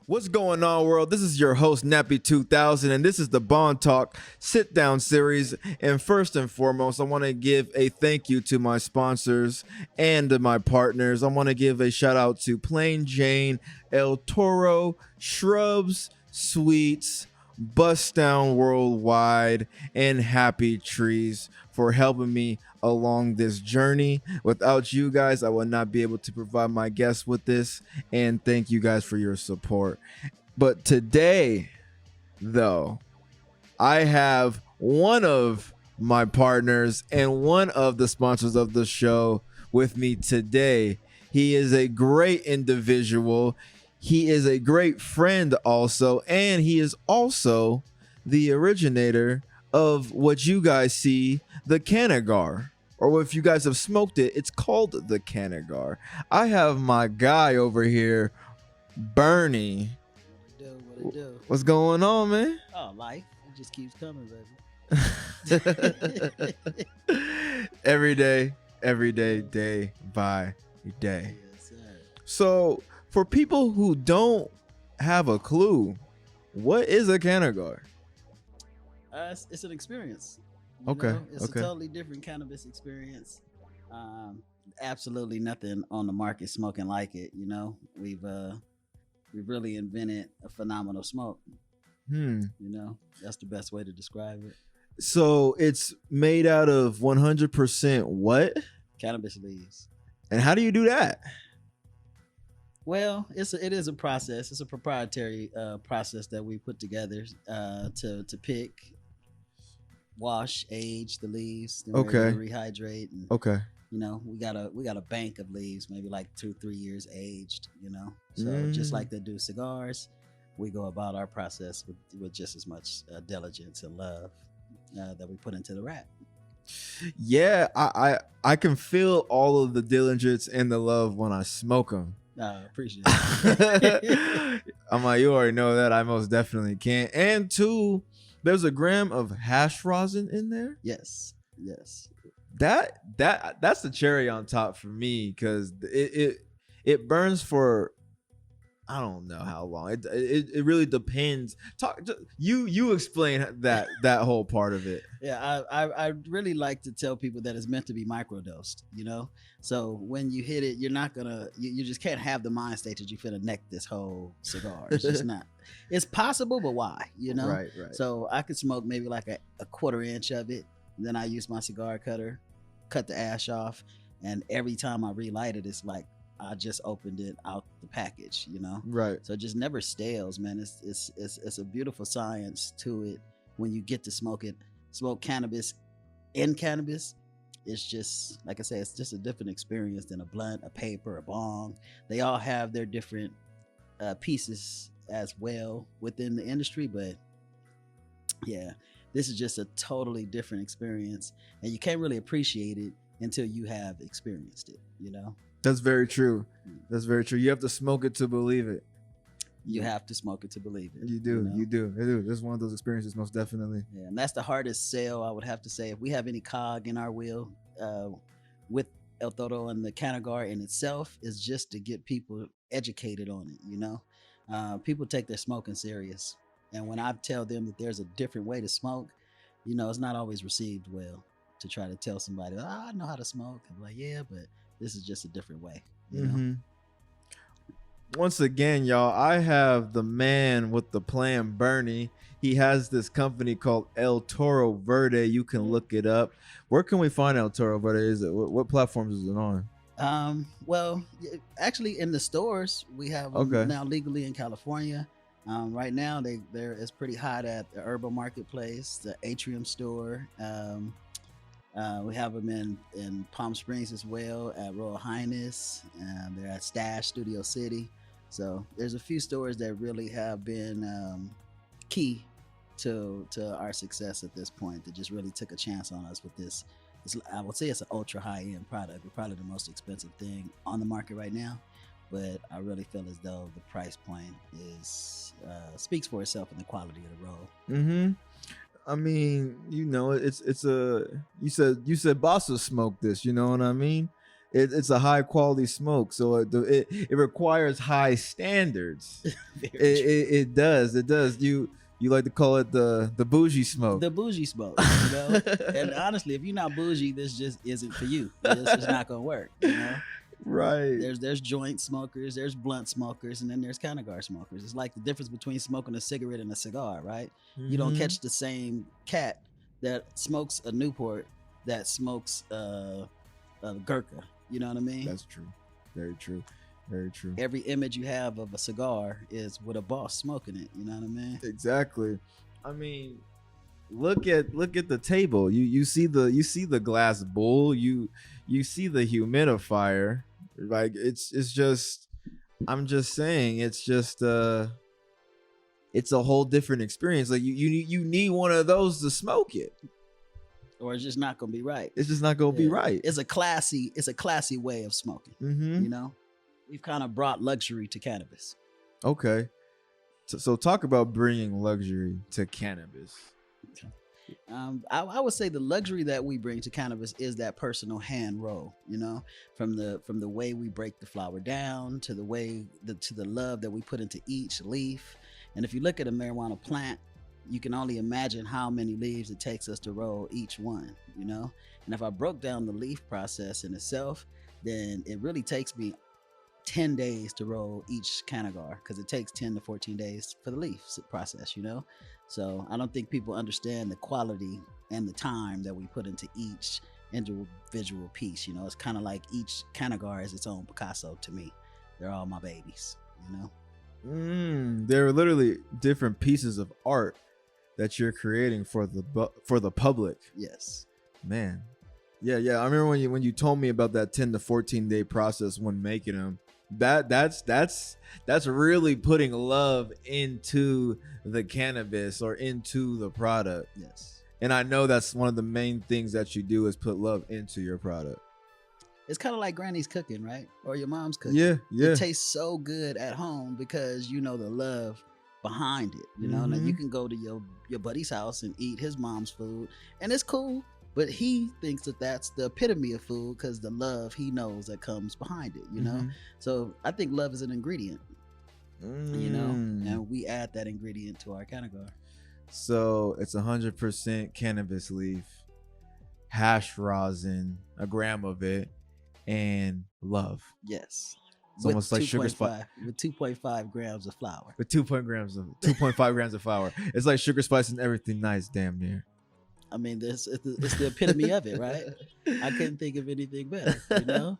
What's going on, world? This is your host, Nappy 2000, and this is the Bond Talk Sit Down series. And first and foremost, I want to give a thank you to my sponsors and to my partners. I want to give a shout out to Plain Jane, El Toro, Shrubs, Sweets, Bust Down Worldwide, and Happy Trees for helping me along this journey. Without you guys, I would not be able to provide my guests with this, and thank you guys for your support. But today, though, I have one of my partners and one of the sponsors of the show with me today. He is a great individual. He is a great friend also, and he is also the originator of what you guys see, the Cannagar. Or if you guys have smoked it, it's called the Cannagar. I have my guy over here, Burney. What it do? What's going on, man? Oh, life. It just keeps coming, baby. Every day, day by day. Yes, sir. So, for people who don't have a clue, what is a Cannagar? It's an experience. Okay, It's okay. a totally different cannabis experience. Absolutely nothing on the market smoking like it. We've really invented a phenomenal smoke. That's the best way to describe it. So it's made out of 100% what? Cannabis leaves. And how do you do that? Well, it is a process. It's a proprietary process that we put together to pick, wash, age the leaves, then Okay. rehydrate, and Okay. we got a bank of leaves, maybe like 2-3 years aged. So just like they do cigars, we go about our process with just as much diligence and love that we put into the wrap. Yeah, I can feel all of the diligence and the love when I smoke them. Appreciate it. I'm like, you already know that. I most definitely can. And two, there's a gram of hash rosin in there. Yes. That's the cherry on top for me, because it burns for, I don't know how long. It really depends. You explain that whole part of it. Yeah, I really like to tell people that it's meant to be microdosed. So when you hit it, you're not gonna you just can't have the mind state that you finna neck this whole cigar. It's just not. It's possible, but why? Right. So I could smoke maybe like a quarter inch of it. Then I use my cigar cutter, cut the ash off, and every time I relight it, it's like I just opened it out the package. Right. So it just never stales, man. It's a beautiful science to it when you get to smoke cannabis in cannabis. It's just, like I said, it's just a different experience than a blunt, a paper, a bong. They all have their different pieces as well within the industry, but yeah, this is just a totally different experience, and you can't really appreciate it until you have experienced it. That's very true. You have to smoke it to believe it. You have to smoke it to believe it. You do. This is one of those experiences, most definitely. Yeah, and that's the hardest sell, I would have to say. If we have any cog in our wheel with El Toro and the Cannagar in itself, is just to get people educated on it. People take their smoking serious, and when I tell them that there's a different way to smoke, it's not always received well. To try to tell somebody, I know how to smoke, I'm like, yeah, but this is just a different way. Once again, y'all, I have the man with the plan, Burney. He has this company called El Toro Verde. You can look it up. Where can we find El Toro Verde? Is it what platforms is it on? Well, actually, in the stores we have them now legally in California. Right now, it's pretty hot at the Herbal Marketplace, the Atrium store. We have them in Palm Springs as well, at Royal Highness. They're at Stash, Studio City. So there's a few stores that really have been key to our success at this point, that just really took a chance on us with this. I would say it's an ultra high-end product. It's probably the most expensive thing on the market right now, but I really feel as though the price point speaks for itself in the quality of the roll. I mean, it's a, you said Bossa smoked this, you know what I mean? It's a high quality smoke, so it requires high standards. It does. You like to call it the bougie smoke. The bougie smoke, you know. And honestly, if you're not bougie, this just isn't for you. This is not gonna work, you know. Right. There's joint smokers, there's blunt smokers, and then there's Cannagar smokers. It's like the difference between smoking a cigarette and a cigar, right? Mm-hmm. You don't catch the same cat that smokes a Newport that smokes a Gurkha. You know what I mean? That's true. Very true. Very true. Every image you have of a cigar is with a boss smoking it. You know what I mean? Exactly. I mean, look at the table. You see the glass bowl. You see the humidifier. Like it's just. I'm just saying. It's just it's a whole different experience. Like you need one of those to smoke it. Or it's just not gonna be right. It's just not gonna be right. It's a classy way of smoking. Mm-hmm. You know, we've kind of brought luxury to cannabis. Okay, so talk about bringing luxury to cannabis. Okay. I would say the luxury that we bring to cannabis is that personal hand roll. You know, from the way we break the flower down to the love that we put into each leaf. And if you look at a marijuana plant, you can only imagine how many leaves it takes us to roll each one, you know? And if I broke down the leaf process in itself, then it really takes me 10 days to roll each Cannagar, because it takes 10 to 14 days for the leaf process, you know? So I don't think people understand the quality and the time that we put into each individual piece, you know? It's kind of like each Cannagar is its own Picasso to me. They're all my babies, you know? They're literally different pieces of art that you're creating for the public. Yes, man. Yeah. I remember when you told me about that 10 to 14 day process when making them. That's really putting love into the cannabis or into the product. Yes. And I know that's one of the main things that you do is put love into your product. It's kind of like granny's cooking, right? Or your mom's cooking. Yeah. It tastes so good at home because you know the love behind it, you know. Now you can go to your buddy's house and eat his mom's food and it's cool, but he thinks that that's the epitome of food because the love he knows that comes behind it, you know. So I think love is an ingredient, you know, and we add that ingredient to our Cannagar. So it's 100% cannabis leaf, hash rosin, a gram of it, and love. Yes. It's almost like sugar spice with 2.5 grams of flour. With 2.5 grams of flour. It's like sugar spice and everything nice, damn near. I mean, it's the epitome of it, right? I couldn't think of anything better, you know?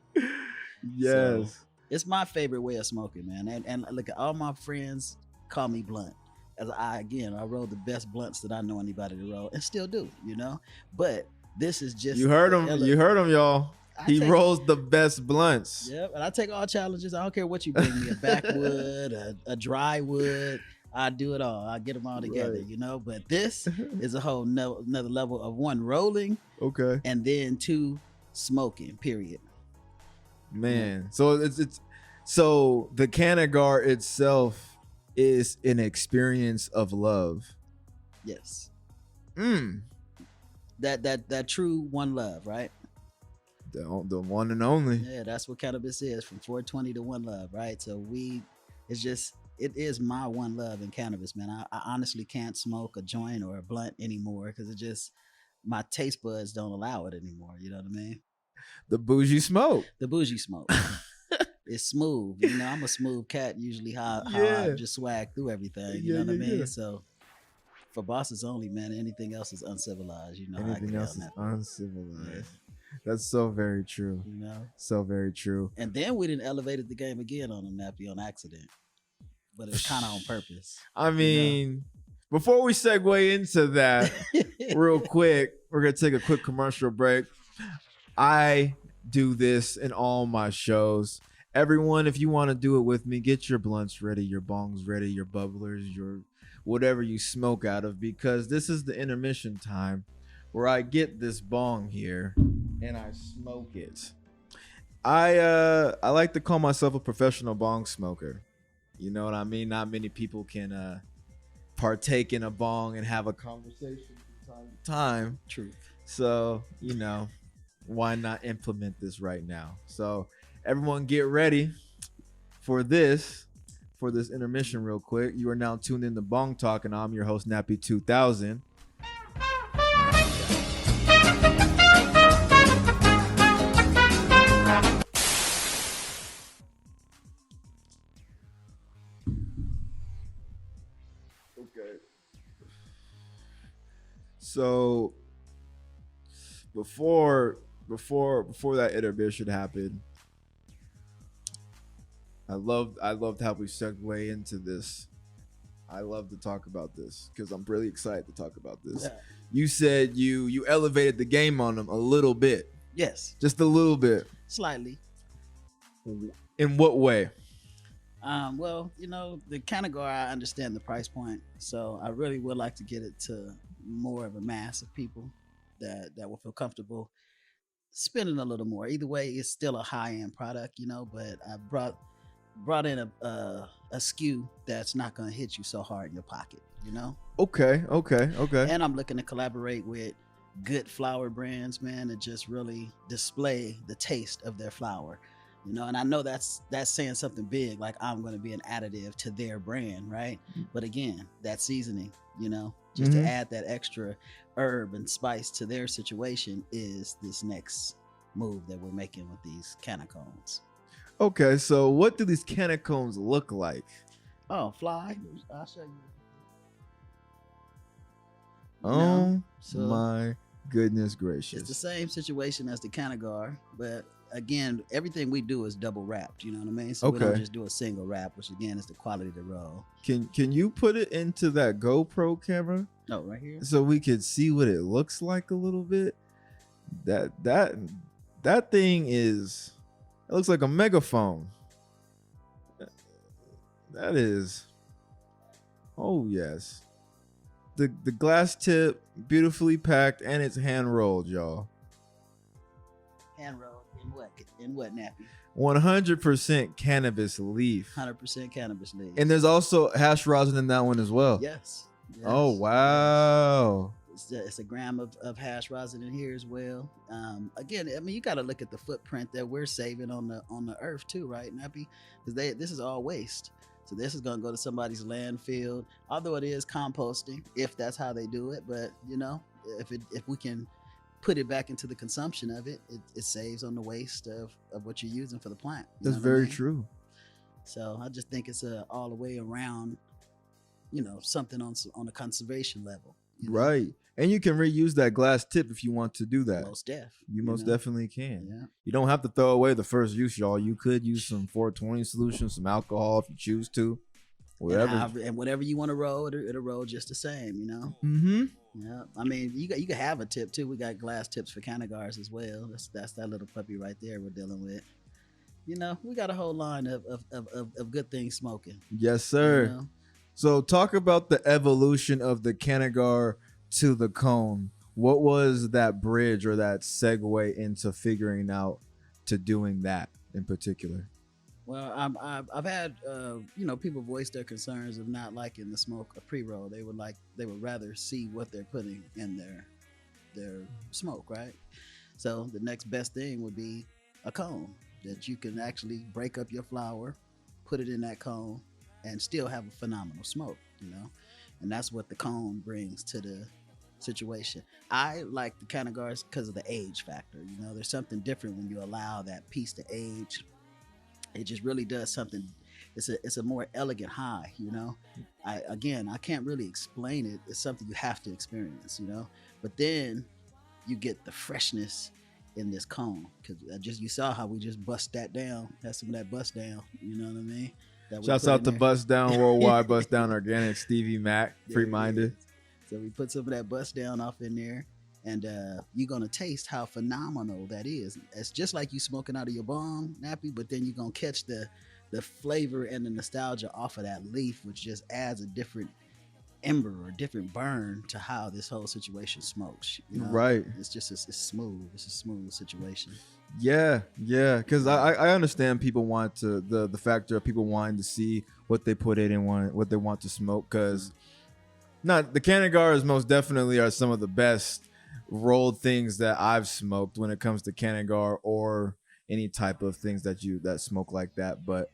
Yes. So, it's my favorite way of smoking, man. And look, all my friends call me blunt. As I roll the best blunts that I know anybody to roll and still do, you know? But this is just... You heard him, y'all. He rolls the best blunts. Yep, and I take all challenges. I don't care what you bring me, a backwood, a dry wood. I do it all. I get them all together, you know. But this is a whole another level of one, rolling, okay, and then two, smoking. Period. Man, yeah. So the Cannagar itself is an experience of love. Yes. That true one love, right? The one and only. Yeah, that's what cannabis is, from 420 to one love, right? So it is my one love in cannabis, man. I honestly can't smoke a joint or a blunt anymore because my taste buds don't allow it anymore. You know what I mean? The bougie smoke. The bougie smoke. It's smooth. You know, I'm a smooth cat, usually how I just swag through everything. You know what I mean? So for bosses only, man, anything else is uncivilized. You know, anything else is uncivilized. Yeah. That's so very true. You know? So very true. And then we didn't elevated the game again on the Nappy on accident. But it's kind of on purpose. I mean, before we segue into that, real quick, we're going to take a quick commercial break. I do this in all my shows. Everyone, if you want to do it with me, get your blunts ready, your bongs ready, your bubblers, your whatever you smoke out of, because this is the intermission time where I get this bong here and I smoke it. I like to call myself a professional bong smoker. You know what I mean? Not many people can partake in a bong and have a conversation from time to time. Truth. So, you know, why not implement this right now? So everyone get ready for this intermission real quick. You are now tuned in to Bong Talk, and I'm your host, Nappy 2000. Okay. So before that intermission happened, I loved how we segued into this. I love to talk about this because I'm really excited to talk about this. Yeah. You said you elevated the game on them a little bit. Yes. Just a little bit. Slightly. In what way? Well, the Cannagar, I understand the price point, so I really would like to get it to more of a mass of people that will feel comfortable spending a little more. Either way, it's still a high-end product, but I brought in a SKU that's not going to hit you so hard in your pocket, Okay. And I'm looking to collaborate with good flower brands, man, to just really display the taste of their flower, and I know that's saying something big, like I'm going to be an additive to their brand, right? But again, that seasoning, just to add that extra herb and spice to their situation is this next move that we're making with these canna cones. Okay, so what do these canna cones look like? Oh, fly. I'll show you. Oh, my goodness gracious. It's the same situation as the Cannagar, but again, everything we do is double wrapped, you know what I mean? So we don't just do a single wrap, which again is the quality of the roll. Can you put it into that GoPro camera? Oh, right here. So we could see what it looks like a little bit. That thing is, it looks like a megaphone. That is, oh yes. The glass tip, beautifully packed, and it's hand rolled, y'all. Hand rolled in what, Nappy? 100% cannabis leaf. 100% cannabis leaf. And there's also hash rosin in that one as well. Yes. Oh wow. It's a gram of hash rosin in here as well. Again, I mean, you got to look at the footprint that we're saving on the earth too, right, Nappy? Because this is all waste. So this is going to go to somebody's landfill, although it is composting, if that's how they do it. But, if we can put it back into the consumption of it, it saves on the waste of what you're using for the plant. That's very true. So I just think it's all the way around, something on a conservation level. Right. And you can reuse that glass tip if you want to do that. You most definitely can. Yeah. You don't have to throw away the first use, y'all. You could use some 420 solution, some alcohol if you choose to. Whatever. And whatever you want to roll, it'll roll just the same, Mm-hmm. Yeah. I mean, you can have a tip too. We got glass tips for Cannagars as well. That's that little puppy right there we're dealing with. We got a whole line of good things smoking. Yes, sir. So talk about the evolution of the Cannagar to the cone. What was that bridge or that segue into figuring out to doing that in particular? Well, I've had people voice their concerns of not liking the smoke a pre-roll. They would rather see what they're putting in their smoke, right? So the next best thing would be a cone that you can actually break up your flower, put it in that cone, and still have a phenomenal smoke, and that's what the cone brings to the situation. I like the Cannagars because of the age factor. There's something different when you allow that piece to age. It just really does something. It's a more elegant high. I can't really explain it. It's something you have to experience. But then you get the freshness in this cone, because you saw how we just bust that down. Had some of that bust down. You know what I mean? Shouts out to Bust Down Worldwide, Bust Down Organic, Stevie Mac, Free-Minded. So we put some of that bust down off in there, and you're going to taste how phenomenal that is. It's just like you smoking out of your bong, Nappy, but then you're going to catch the flavor and the nostalgia off of that leaf, which just adds a different ember or different burn to how this whole situation smokes. Right. It's just it's smooth. It's a smooth situation. Yeah, because I understand people want to the factor of people wanting to see what they put in and what they want to smoke, because the Cannagars most definitely are some of the best rolled things that I've smoked when it comes to Cannagar or any type of things that smoke like that. But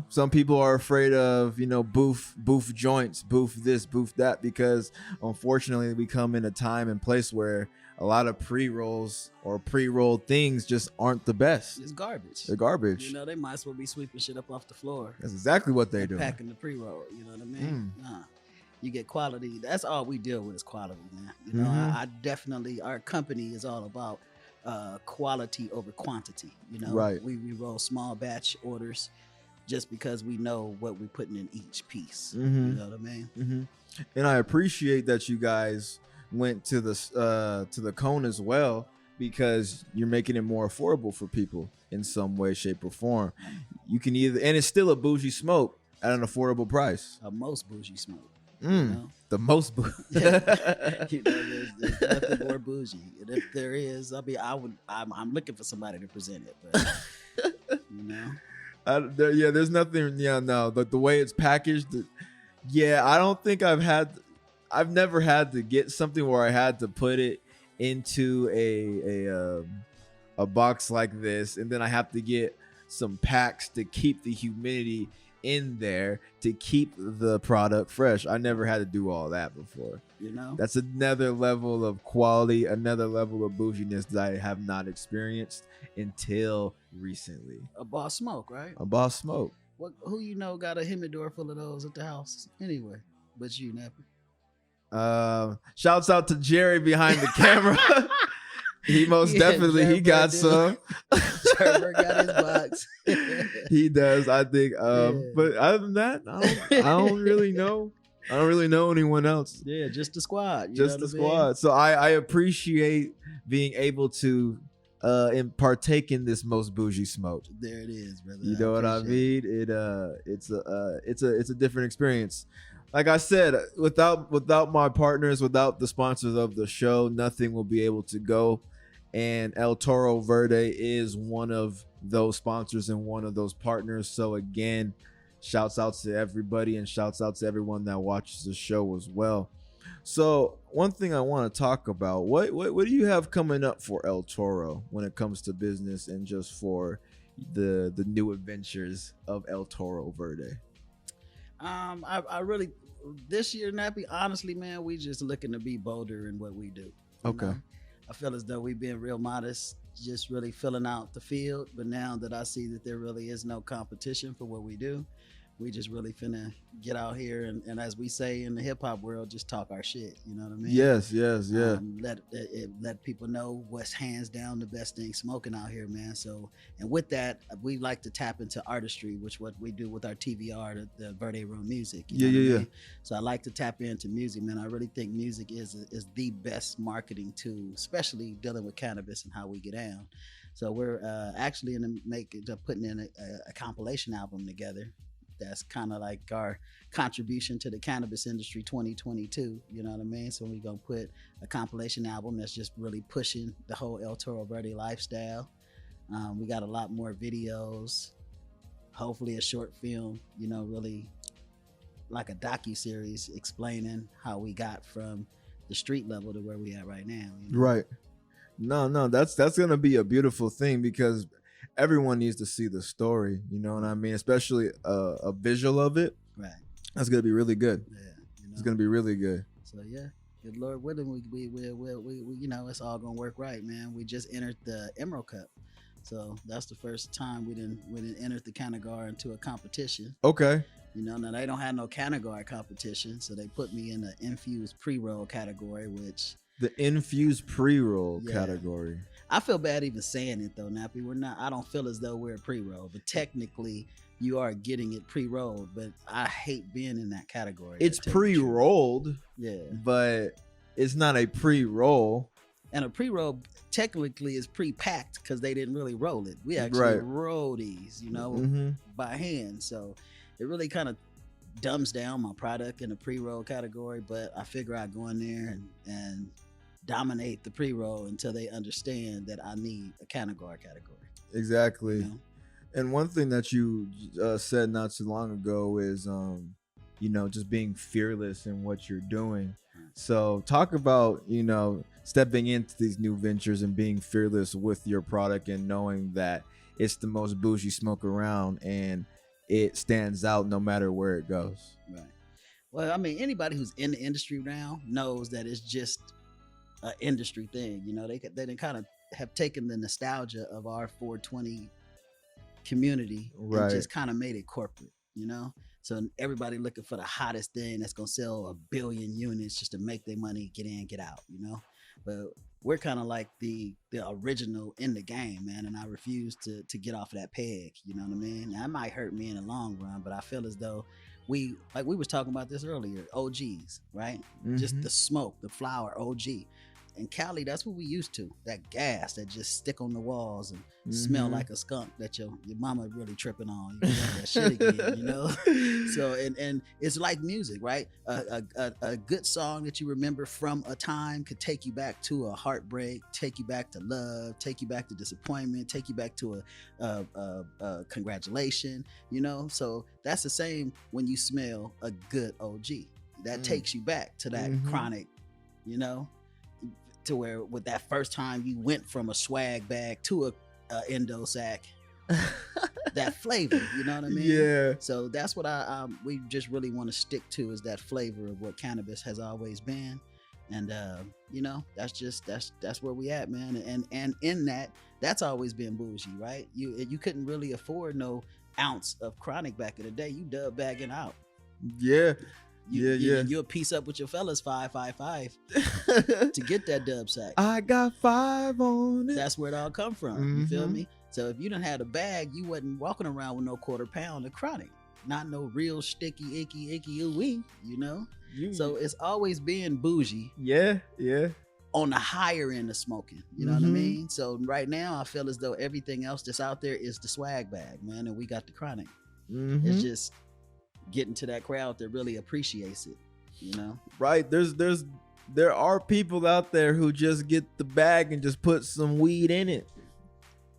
some people are afraid of boof joints, boof this, boof that, because unfortunately we come in a time and place where a lot of pre-rolls or pre-rolled things just aren't the best. It's garbage. They're garbage. They might as well be sweeping shit up off the floor. That's exactly what they do. Packing the pre-roll. You know what I mean? You get quality. That's all we deal with is quality, man. I definitely, our company is all about quality over quantity. Right. We roll small batch orders just because we know what we're putting in each piece. You know what I mean? And I appreciate that you guys went to the cone as well, because you're making it more affordable for people in some way, shape, or form. You can and it's still a bougie smoke at an affordable price. A most bougie smoke. The most bougie. There's nothing more bougie. And if there is, I'm looking for somebody to present it, but there's nothing. No, but the way it's packaged, I don't think I've never had to get something where I had to put it into a box like this, and then I have to get some packs to keep the humidity in there to keep the product fresh. I never had to do all that before. That's another level of quality, another level of bouginess that I have not experienced until recently. A Boss Smoke, right? A Boss Smoke. Who got a humidor full of those at the house anyway? But you, Nappy. Shouts out to Jerry behind the camera. He most definitely he got some. Trevor got his box. He does, I think. But other than that, I don't really know. I don't really know anyone else. Yeah, just the squad. Just the squad. So I appreciate being able to partake in this most bougie smoke. There it is, brother. You know what I mean? It's a different experience. Like I said, without my partners, without the sponsors of the show, nothing will be able to go. And El Toro Verde is one of those sponsors and one of those partners. So again, shouts out to everybody and shouts out to everyone that watches the show as well. So one thing I want to talk about, what do you have coming up for El Toro when it comes to business and just for the new adventures of El Toro Verde? I really, this year, Nappy, honestly, man, we just looking to be bolder in what we do. Okay. I feel as though we've been real modest, just really filling out the field. But now that I see that there really is no competition for what we do, we just really finna get out here and as we say in the hip hop world, just talk our shit. You know what I mean? Yes. Let people know what's hands down the best thing smoking out here, man. So, and with that, we like to tap into artistry, which what we do with our TVR, the Verde Room music. You know what I mean? So I like to tap into music, man. I really think music is the best marketing tool, especially dealing with cannabis and how we get down. So we're actually putting in a compilation album together. That's kind of like our contribution to the cannabis industry 2022. You know what I mean? So we're going to put a compilation album that's just really pushing the whole El Toro Verde lifestyle. We got a lot more videos, hopefully a short film, really like a docu-series explaining how we got from the street level to where we at right now. Right. No, that's going to be a beautiful thing because everyone needs to see the story, you know what I mean? Especially a visual of it. Right. That's gonna be really good. Yeah. It's gonna be really good. So yeah, good Lord willing, we it's all gonna work right, man. We just entered the Emerald Cup, so that's the first time we didn't enter the Cannagar into a competition. Okay. Now they don't have no Cannagar competition, so they put me in the infused pre-roll category, which the infused pre-roll category. I feel bad even saying it though, Nappy. I don't feel as though we're a pre-roll, but technically you are getting it pre-rolled, but I hate being in that category. It's pre-rolled, but it's not a pre-roll. And a pre-roll technically is pre-packed because they didn't really roll it. We actually roll these, by hand. So it really kind of dumbs down my product in the pre-roll category, but I figure I go in there and dominate the pre-roll until they understand that I need a Cannagar category. Exactly. And one thing that you said not too long ago is, just being fearless in what you're doing. So talk about, stepping into these new ventures and being fearless with your product and knowing that it's the most bougie smoke around and it stands out no matter where it goes. Right. Well, I mean, anybody who's in the industry now knows that it's just an industry thing. They kind of have taken the nostalgia of our 420 community and just kind of made it corporate, so everybody looking for the hottest thing that's gonna sell 1 billion units just to make their money, get in, get out, but we're kind of like the original in the game, man, and I refuse to get off of that peg. You know what I mean? That might hurt me in the long run, but I feel as though we was talking about this earlier, OGs, right? Just the smoke, the flower, OG. In Cali, that's what we used to. That gas that just stick on the walls and smell like a skunk that your mama really tripping on. You know, that shit again, So and it's like music, right? A good song that you remember from a time could take you back to a heartbreak, take you back to love, take you back to disappointment, take you back to a congratulation. So that's the same when you smell a good OG. That takes you back to that chronic, to where with that first time you went from a swag bag to a endo sack, that flavor, you know what I mean? Yeah. So that's what we just really want to stick to, is that flavor of what cannabis has always been. And that's where we at, man. And in that's always been bougie, right? You couldn't really afford no ounce of chronic back in the day. You dub bagging out. Yeah. You'll piece up with your fellas 555 to get that dub sack. I got 5 on it. That's where it all come from. You feel me? So if you done had a bag, you wasn't walking around with no quarter pound of chronic, not no real sticky, icky ooh-wee, So it's always been bougie. Yeah. On the higher end of smoking, you know what I mean? So right now I feel as though everything else that's out there is the swag bag, man, and we got the chronic. It's just getting to that crowd that really appreciates it, Right. There are people out there who just get the bag and just put some weed in it,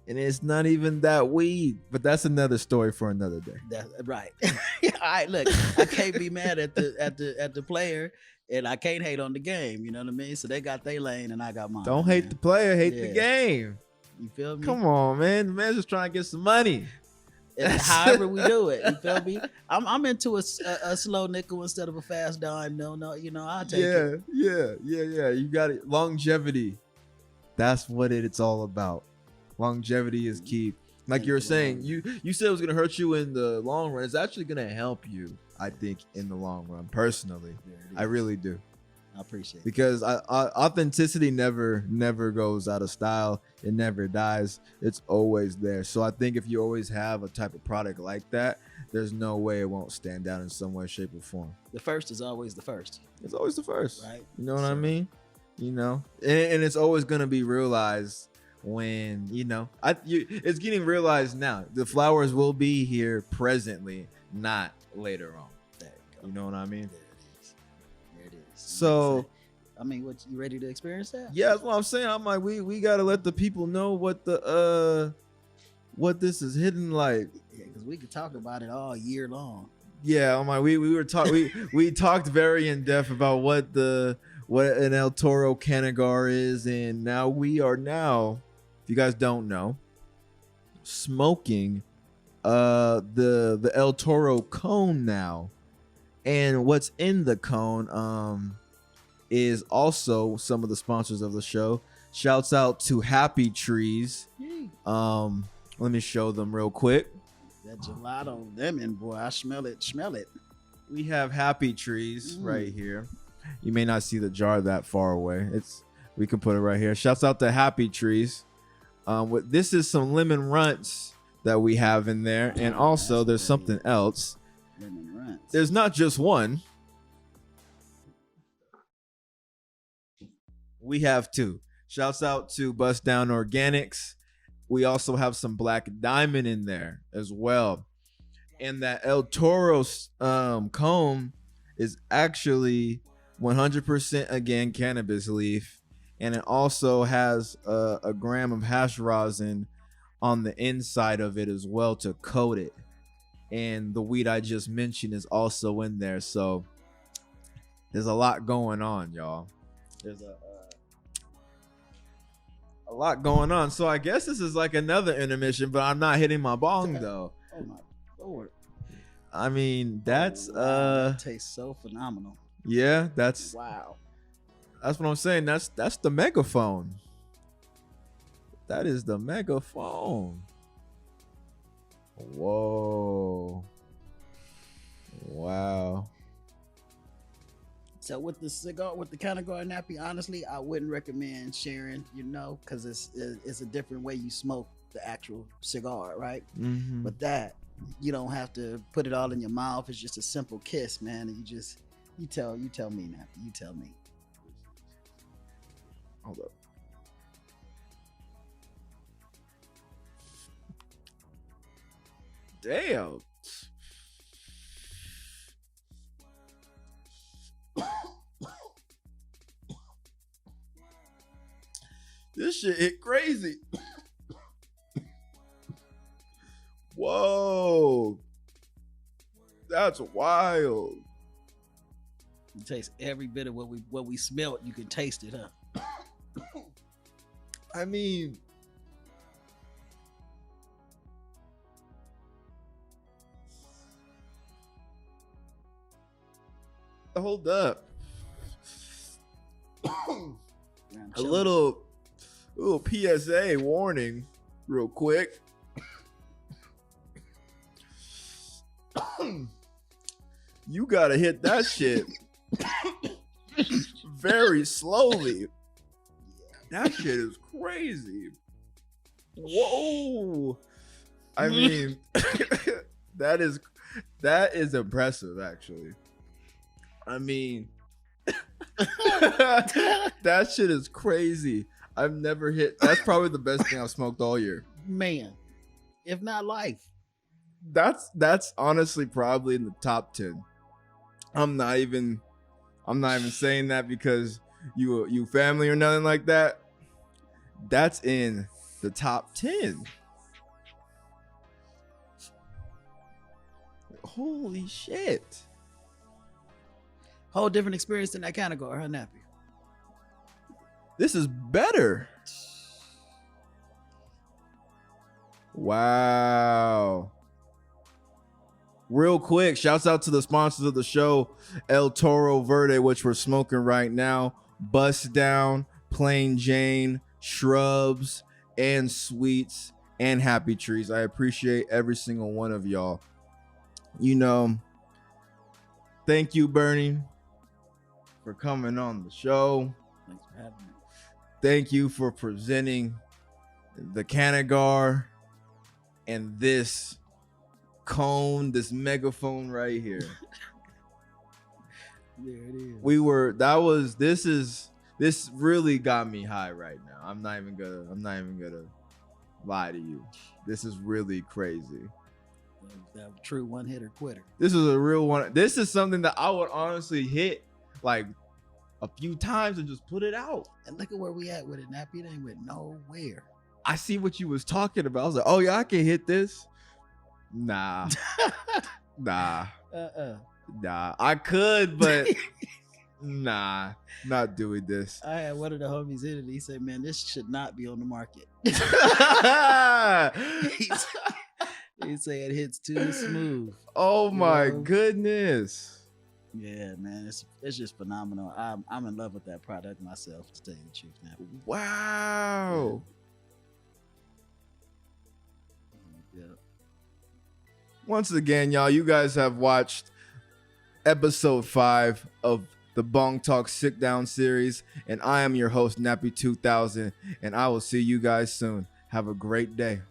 and it's not even that weed. But that's another story for another day. That's right. All right, look, I can't be mad at the player, and I can't hate on the game. You know what I mean? So they got their lane, and I got mine. Don't hate the player, hate the game. You feel me? Come on, man. The man's just trying to get some money. However we do it, you feel me? I'm into a slow nickel instead of a fast dime. No, I'll take it. Yeah. You got it. Longevity. That's what it's all about. Longevity is key. Like you were saying, you said it was gonna hurt you in the long run. It's actually gonna help you, I think, in the long run. Personally, I really do. I appreciate it. Because authenticity never goes out of style. It never dies. It's always there. So I think if you always have a type of product like that, there's no way it won't stand out in some way, shape, or form. The first is always the first. It's always the first. Right. You know what I mean? And it's always going to be realized when, it's getting realized now. The flowers will be here presently, not later on. There you go. You know what I mean? There it is. So, I mean, what, you ready to experience that? Yeah, that's what I'm saying. I'm like, we gotta let the people know what what this is hitting like. Yeah, because we could talk about it all year long. Yeah, I'm like, we talked very in depth about what an El Toro Cannagar is, and now we are if you guys don't know, smoking the El Toro cone now. And what's in the cone is also some of the sponsors of the show. Shouts out to Happy Trees. Let me show them real quick. That gelato lemon, boy, I smell it. We have Happy Trees right here. You may not see the jar that far away. We can put it right here. Shouts out to Happy Trees. This is some lemon runts that we have in there, and also there's something else. Lemon runts. There's not just one. We have 2. Shouts out to Bust Down Organics. We also have some Black Diamond in there as well. And that El Toro cone is actually 100% again cannabis leaf. And it also has a gram of hash rosin on the inside of it as well to coat it. And the weed I just mentioned is also in there. So There's a lot going on, y'all. There's a lot going on. So I guess this is like another intermission, but I'm not hitting my bong though. Oh my Lord. I mean, that's that tastes so phenomenal. Yeah, that's wow. That's what I'm saying. That's the megaphone. That is the megaphone. Whoa. Wow. So with the cigar, with the Cannagar nappy, honestly, I wouldn't recommend sharing, because it's a different way you smoke the actual cigar, right? Mm-hmm. But that, you don't have to put it all in your mouth. It's just a simple kiss, man. And you tell me, nappy. You tell me. Hold up. Damn. This shit hit crazy. Whoa. That's wild. You taste every bit of what we smelled. You can taste it, huh? I mean, hold up. A little PSA warning real quick. You gotta hit that shit very slowly. That shit is crazy. Whoa. I mean, that is impressive, actually. I mean, that shit is crazy. I've never hit. That's probably the best thing I've smoked all year. Man, if not life. That's honestly probably in the top 10. I'm not even saying that because you family or nothing like that. That's in the top 10. Holy shit. Whole different experience than that Cannagar, huh, nappy? This is better. Wow. Real quick, shouts out to the sponsors of the show, El Toro Verde, which we're smoking right now, Bust Down, Plain Jane, Shrubs, and Sweets, and Happy Trees. I appreciate every single one of y'all. Thank you, Burney, for coming on the show. Thanks for having me. Thank you for presenting the Cannagar and this cone, this megaphone right here. There it is. This really got me high right now. I'm not even gonna lie to you. This is really crazy. That true one hitter quitter. This is a real one. This is something that I would honestly hit like a few times and just put it out. And look at where we at with it, nappy. It ain't went nowhere. I see what you was talking about. I was like, oh yeah, I can hit this. Nah. Nah. I could, but nah, not doing this. I had one of the homies in it. He said, man, this should not be on the market. He said it hits too smooth. Oh my goodness. Yeah, man, it's just phenomenal. I'm in love with that product myself, to tell you the truth, man. Wow. Yeah. Once again, y'all, you guys have watched episode 5 of the Bong Talk Sit Down series, and I am your host, Nappy 2000, and I will see you guys soon. Have a great day.